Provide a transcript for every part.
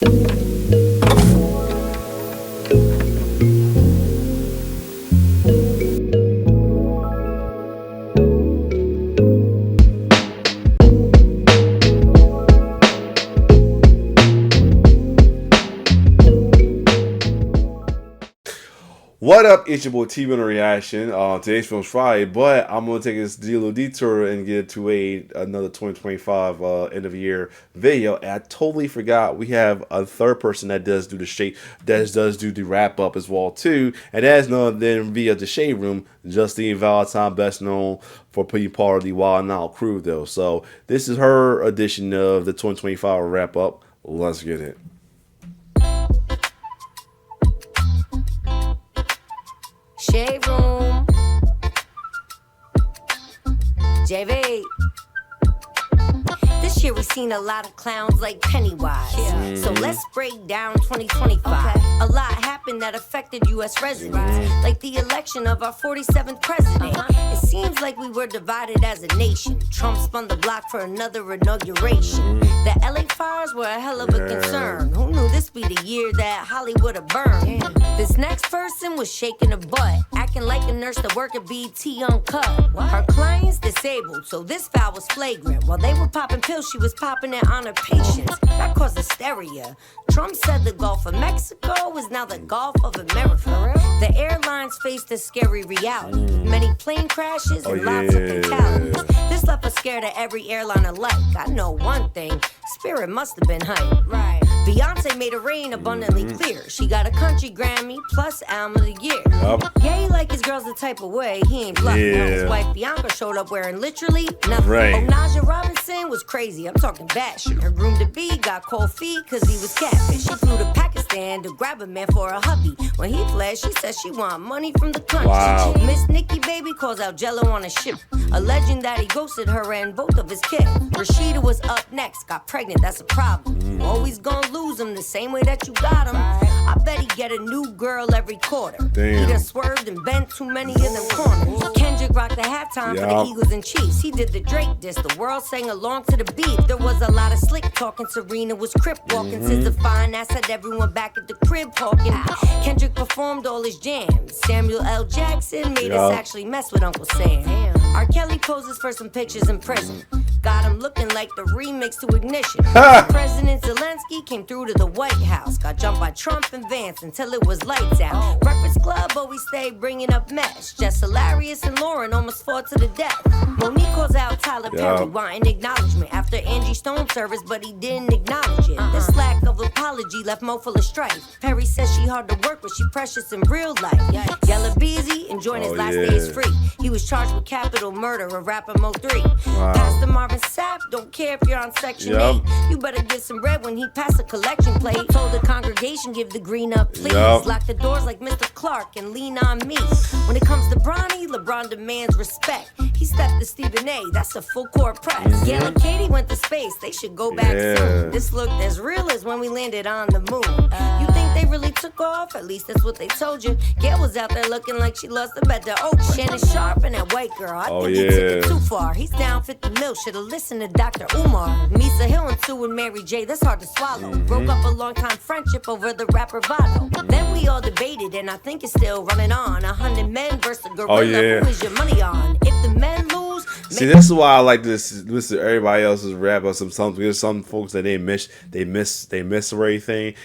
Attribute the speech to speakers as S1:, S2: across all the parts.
S1: What up? It's your boy T on a reaction. Today's film's Friday, but I'm gonna take this little detour and get to another 2025 end of year video. And I totally forgot we have a third person that does do the shade, that does do the wrap up as well too, and that is none other than via the Shade Room, Justina Valentine, best known for being part of the Wild Now crew though. So this is her edition of the 2025 wrap up. Let's get it.
S2: Shade Room, JV. This year we've seen a lot of clowns like Pennywise. Yeah. So let's break down 2025. Okay. A lot happened that affected U.S. residents, like the election of our 47th president. It seems like we were divided as a nation. Trump spun the block for another inauguration. The LA fires were a hell of a concern. Who knew this be the year that Hollywood would burned? This next person was shaking a butt, acting like a nurse that worked at BT Uncut. Her client's disabled, so this foul was flagrant. While they were popping pills, she was popping it on her patients. That caused hysteria. Trump said the Gulf of Mexico is now the Gulf of America. The airlines faced a scary reality. Many plane crashes and lots of fatalities. This left us scared of every airline alike. I know one thing, Spirit must have been hype. Right. Beyonce made it rain abundantly clear. She got a country Grammy plus album of the year. Yeah, he like his girls the type of way. He ain't bluffing. His wife Bianca showed up wearing literally nothing. Oh, Naja Robinson was crazy. I'm talking batshit. Her groom-to-be got cold feet cause he was catfish. She flew to Pakistan to grab a man for a hubby. When he fled, she said she want money from the country. Miss Nikki Baby calls out Jello on a ship, alleging that he ghosted her and both of his kids. Rashida was up next, got pregnant, that's a problem. You always gonna lose him the same way that you got him. I bet he get a new girl every quarter. He done swerved and bent too many of them corners. Kendrick rocked the halftime for the Eagles and Chiefs. He did the Drake diss, the world sang along to the beat. There was a lot of slick talking, Serena was crip walking. Since the fine ass had everyone back at the crib talking. Kendrick performed all his jams. Samuel L. Jackson made us actually mess with Uncle Sam. R. Kelly poses for some pictures in prison. Got him looking like the remix to Ignition. President Zelensky came through to the White House. Got jumped by Trump and Vance until it was lights out. Breakfast Club always stayed bringing up mess. Jess Hilarious and Lauren almost fought to the death. Monique calls out Tyler Perry wanting acknowledgement after Angie Stone service, but he didn't acknowledge it. This lack of apology left Mo full of strife. Perry says she hard to work, but she precious in real life. Yella Beezy enjoying his last days free. He was charged with capital murder of rapper Mo 3. Pastor Marvin Sapp don't care if you're on Section 8. You better get some bread when he passed a collection plate. Told the congregation give the green up, please. Lock the doors like Mr. Clark and lean on me. When it comes to Bronny, LeBron demands respect. He stepped to Stephen A, that's a full court press. Gail and Katie went to space, they should go back soon. This looked as real as when we landed on the moon. You think they really took off? At least that's what they told you. Gail was out there looking like she lost the bet to Oprah. Shannon Sharp and that white girl, I think he took it too far. He's down 50 mil, should've listened to Dr. Umar. Misa Hill and Sue and Mary J, that's hard to swallow. Broke up a long-time friendship over the rapper Vado. Then we all debated, and I think it's still running on. 100 men versus a gorilla, who is your money on? If the men lose...
S1: See, this is why I like this. Listen to everybody else's rap or something. There's some folks that they miss or anything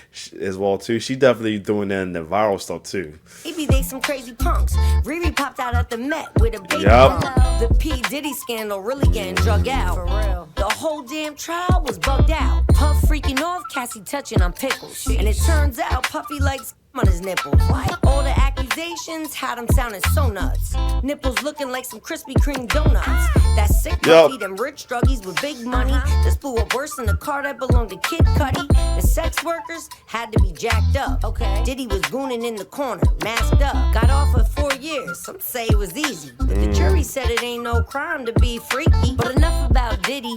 S1: as well too. She definitely doing that in the viral stuff too.
S2: Maybe they some crazy punks. Riri popped out at the Met with a baby bump. The P Diddy scandal really getting drug out. For real. The whole damn trial was bugged out. Puff freaking off, Cassie touching on pickles. And it turns out Puffy likes on his nipples. All the accusations had him sounding so nuts. Nipples looking like some Krispy Kreme donuts. That sick puppy, them rich druggies with big money. This blew up worse than the car that belonged to Kid Cudi. The sex workers had to be jacked up. Diddy was gooning in the corner, masked up. Got off for 4 years, some say it was easy. But the jury said it ain't no crime to be freaky. But enough about Diddy.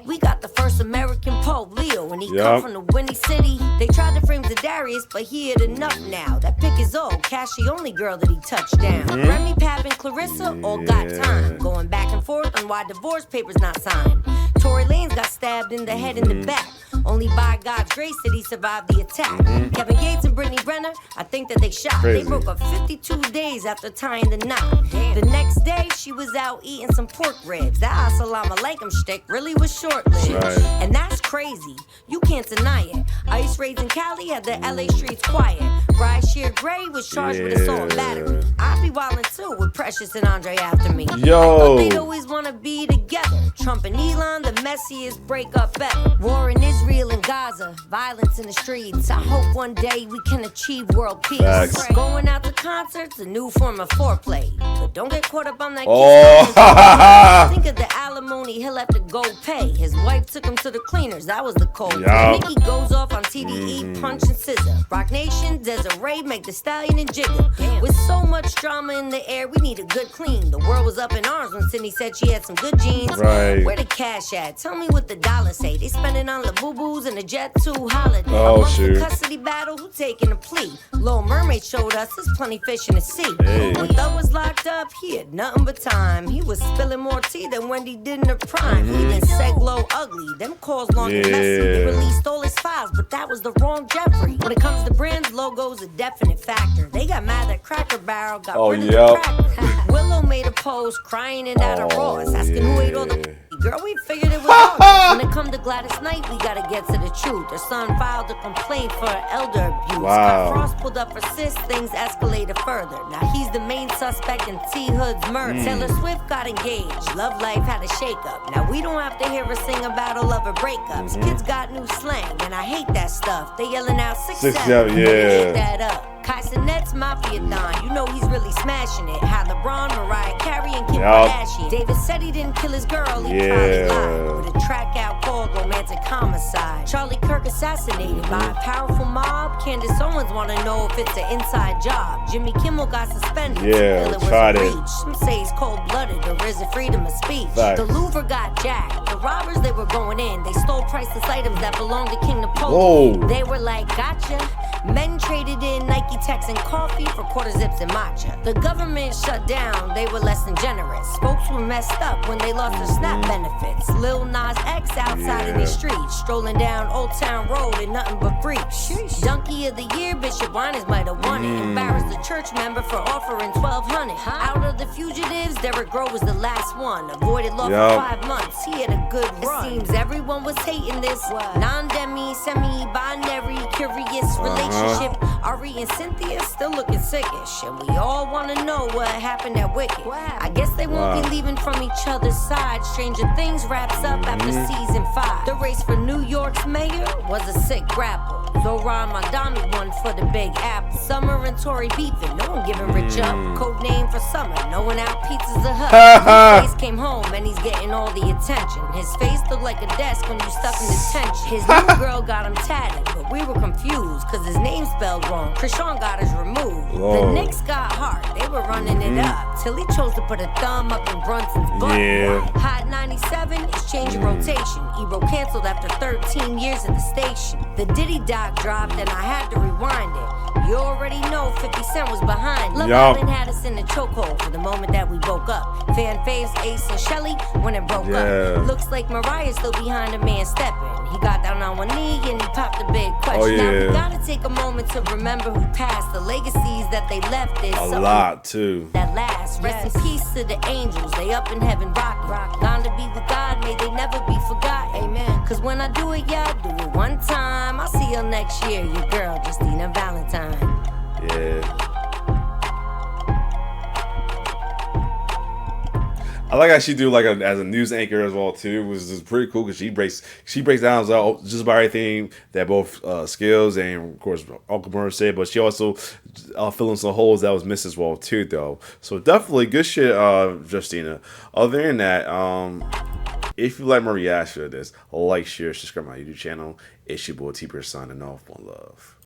S2: We got the first American Pope, Leo, and he come from the Windy City. They tried to frame Zadarius, but he had enough now. That pick is old, Cash the only girl that he touched down. Remy, Pap, and Clarissa all got time. Going back and forth on why divorce papers not signed. Tory Lanez got stabbed in the head and the back. Only by God's grace did he survive the attack. Kevin Gates and Brittany Brenner, I think that they shot.
S1: Crazy.
S2: They broke up 52 days after tying the knot. The next day, she was out eating some pork ribs. That assalamu alaikum shtick really was short-lived.
S1: Right.
S2: And that's crazy. You can't deny it. Ice raids in Cali had the LA streets quiet. Bryce Shear Gray was charged with assault and battery. I'd be wildin' too with Precious and Andre after me.
S1: Yo.
S2: Thought they'd always wanna be together. Trump and Elon, the messiest break up better. War in Israel and Gaza, violence in the streets. I hope one day we can achieve world peace.
S1: Facts.
S2: Going out to concerts, a new form of foreplay. But don't get caught up on that
S1: Oh.
S2: Think of the alimony he'll have to go pay. His wife took him to the cleaners, that was the cold.
S1: Yup.
S2: Nicki goes off on TDE, Punch and Scissor. Rock Nation, Desiree, make the stallion and jigger. With so much drama in the air, we need a good clean. The world was up in arms when Sydney said she had some good jeans.
S1: Right.
S2: Where the cash at? Tell me what the dollar say. They spending on Labubu's and a Jet 2 holiday.
S1: Oh,
S2: Amongst
S1: shoot.
S2: the custody battle, who taking a plea? Little Mermaid showed us there's plenty fish in the sea.
S1: Hey.
S2: When Thug was locked up, he had nothing but time. He was spilling more tea than Wendy did in her prime. He even said glow ugly. Them calls long and messy. They
S1: Yeah.
S2: released all his files, but that was the wrong Jeffrey. When it comes to brands, logos a definite factor. They got mad that Cracker Barrel got
S1: Oh,
S2: rid of
S1: yep.
S2: the cracker. Willow made a post crying it out of Ross, asking who ate all the
S1: yeah.
S2: girl, we figured it was all. When it come to Gladys Knight, we gotta get to the truth. Her son filed a complaint for elder abuse.
S1: Wow.
S2: Frost pulled up for sis, things escalated further. Now he's the main suspect in T Hood's murder. Taylor Swift got engaged. Love life had a shakeup. Now we don't have to hear her sing about all of her breakups. Kids got new slang, and I hate that stuff. They yelling out 6'7",
S1: yeah.
S2: They ate that up. Kai Sinet's Mafia Don, you know he's really smashing it. Had LeBron, Mariah Carey, and Kim
S1: Yup.
S2: Kardashian. David said he didn't kill his girl, he
S1: Yeah.
S2: probably lied. With a track out called Romantic Homicide. Charlie Kirk assassinated by a powerful mob. Candace Owens wanna know if it's an inside job. Jimmy Kimmel got suspended.
S1: Yeah,
S2: Still it was
S1: tried
S2: a
S1: it.
S2: breach. Some say he's cold-blooded, or is it freedom of speech?
S1: Facts.
S2: The Louvre got jacked. The robbers, they were going in. They stole priceless items that belonged to King Napoleon.
S1: Whoa.
S2: They were like, gotcha. Men traded in Nike Techs and coffee for quarter zips and matcha. The government shut down, they were less than generous. Folks were messed up when they lost their SNAP benefits. Lil Nas X outside in the streets, strolling down Old Town Road in nothing but freaks. Donkey of the Year, Bishop Winans might have won it. Embarrassed the church member for offering $1,200. Out of the fugitives, Derrick Grove was the last one. Avoided law
S1: Yup.
S2: for 5 months, he had a good run. It seems everyone was hating this non-demi, semi-binary, curious relationship. Ari and Cynthia still looking sickish, and we all want to know what happened at Wicked. I guess they won't be leaving from each other's side. Stranger Things wraps up after season 5. The race for New York's mayor was a sick grapple. Zohran Mandami won for the Big Apple. Summer and Tory beefing, no one giving Rich up. Code name for Summer, no one out Pizza's a Hut. His face came home and he's getting all the attention. His face looked like a desk when you stuck in detention. His new girl got him tatted, but we were confused cause his name spelled wrong. Krishan got his removed.
S1: Whoa.
S2: The Knicks got hard, they were running it up till he chose to put a thumb up in Brunson's butt.
S1: Yeah.
S2: Hot 97 is changing rotation. Ebro canceled after 13 years at the station. The Diddy doc dropped and I had to rewind it. You already know 50 Cent was behind. Love
S1: Yup.
S2: Island had us in the chokehold for the moment that we woke up. Fan faves Ace and Shelly when it broke
S1: Yeah.
S2: up. Looks like Mariah's still behind a man stepping. He got down on one knee and he popped a big question.
S1: Oh,
S2: Now
S1: yeah.
S2: we gotta take a moment to remember who passed. The legacies that they left is
S1: A
S2: something
S1: lot, too.
S2: that last. Rest in peace to the angels, they up in heaven rocking. Gone to be with God, may they never be forgotten. Amen. Cause when I do it, yeah, I do it one time. I'll see you next year, your girl, Justina Valentine.
S1: Yeah. I like how she do like as a news anchor as well too. It was just pretty cool because she breaks down just about everything that both Skills and of course Uncle Murray said, but she also fill in some holes that was missed as well too though. So definitely good shit, Justina. Other than that, if you like my reaction to this, like, share, subscribe to my YouTube channel. It's your boy T-Person signing off. One love.